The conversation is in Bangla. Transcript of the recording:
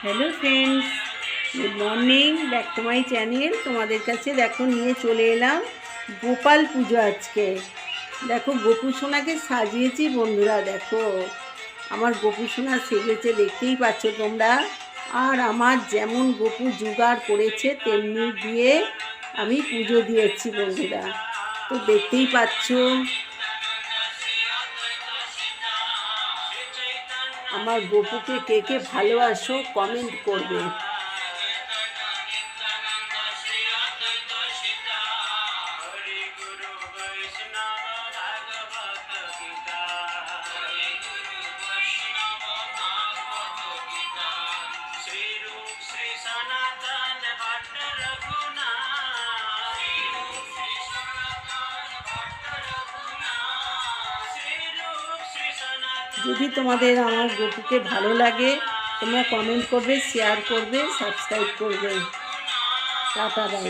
Hello friends, good morning, back to my channel. তোমাদের কাছে দেখো নিয়ে চলে এলাম গোপাল পুজো আজকে। দেখো গোপু সোনাকে সাজিয়েছি বন্ধুরা, দেখো আমার গোপু সোনা সেজেছে, দেখতেই পাচ্ছ তোমরা। আর আমার যেমন গোপু জোগাড় করেছে তেমনি দিয়ে আমি পুজো দিয়েছি বন্ধুরা, তো দেখতেই পাচ্ছ। আমার গোপুকে কে কে ভালোবাসো কমেন্ট করবে। যদি তোমাদের আমার গোপুকে ভালো লাগে তোমরা কমেন্ট করবে, শেয়ার করবে, সাবস্ক্রাইব করবে। Tata bye.